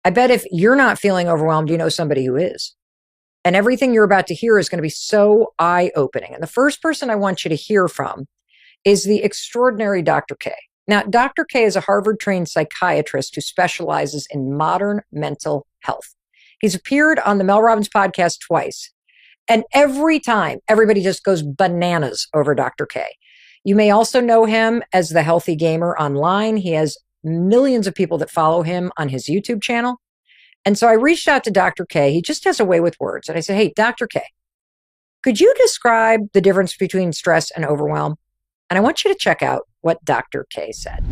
I bet if you're not feeling overwhelmed, you know somebody who is. And everything you're about to hear is going to be so eye-opening. And the first person I want you to hear from is the extraordinary Dr. K. Now, Dr. K is a Harvard-trained psychiatrist who specializes in modern mental health. He's appeared on the Mel Robbins podcast twice. And every time, everybody just goes bananas over Dr. K. You may also know him as the Healthy Gamer online. He has millions of people that follow him on his YouTube channel. And so I reached out to Dr. K. He just has a way with words. And I said, hey, Dr. K, could you describe the difference between stress and overwhelm? And I want you to check out what Dr. K said.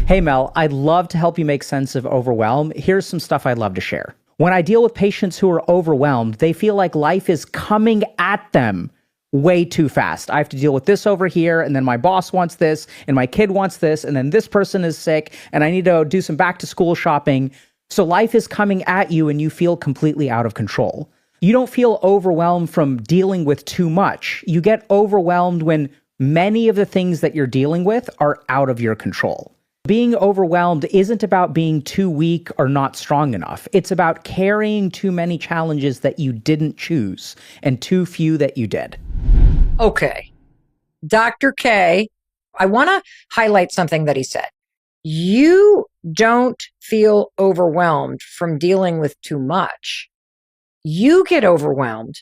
Hey, Mel, I'd love to help you make sense of overwhelm. Here's some stuff I'd love to share. When I deal with patients who are overwhelmed, they feel like life is coming at them way too fast. I have to deal with this over here, and then my boss wants this, and my kid wants this, and then this person is sick, and I need to do some back to school shopping. So life is coming at you and you feel completely out of control. You don't feel overwhelmed from dealing with too much. You get overwhelmed when many of the things that you're dealing with are out of your control. Being overwhelmed isn't about being too weak or not strong enough. It's about carrying too many challenges that you didn't choose and too few that you did. Okay. Dr. K, I want to highlight something that he said. You don't feel overwhelmed from dealing with too much. You get overwhelmed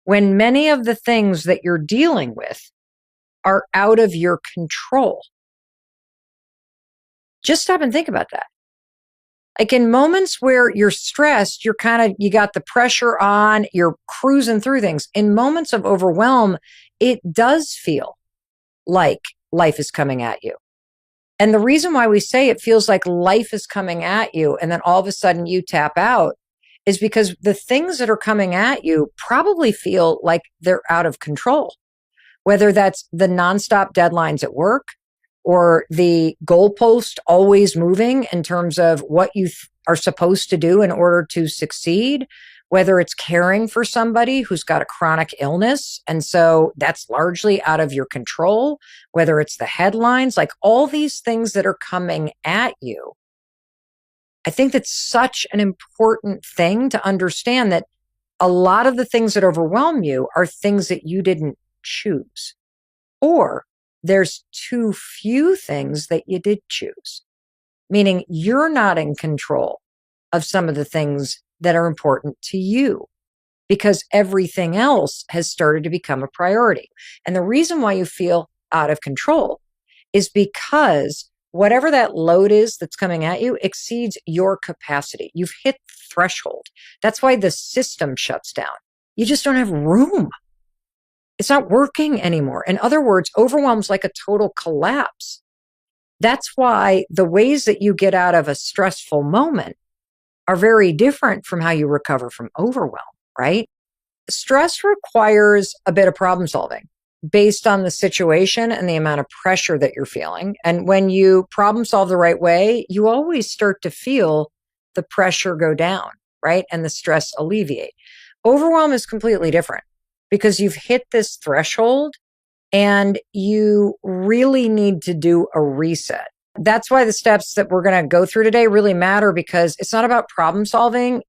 when many of the things that you're dealing with are out of your control. Just stop and think about that. Like in moments where you're stressed, you got the pressure on, you're cruising through things. In moments of overwhelm, it does feel like life is coming at you. And the reason why we say it feels like life is coming at you and then all of a sudden you tap out is because the things that are coming at you probably feel like they're out of control. Whether that's the nonstop deadlines at work or the goalpost always moving in terms of what you are supposed to do in order to succeed, whether it's caring for somebody who's got a chronic illness. And so that's largely out of your control, whether it's the headlines, like all these things that are coming at you. I think that's such an important thing to understand that a lot of the things that overwhelm you are things that you didn't choose, or there's too few things that you did choose, meaning you're not in control of some of the things that are important to you because everything else has started to become a priority. And the reason why you feel out of control is because whatever that load is that's coming at you exceeds your capacity. You've hit the threshold. That's why the system shuts down. You just don't have room. It's not working anymore. In other words, overwhelm's like a total collapse. That's why the ways that you get out of a stressful moment are very different from how you recover from overwhelm, right? Stress requires a bit of problem solving based on the situation and the amount of pressure that you're feeling. And when you problem solve the right way, you always start to feel the pressure go down, right? And the stress alleviate. Overwhelm is completely different because you've hit this threshold and you really need to do a reset. That's why the steps that we're going to go through today really matter, because it's not about problem solving.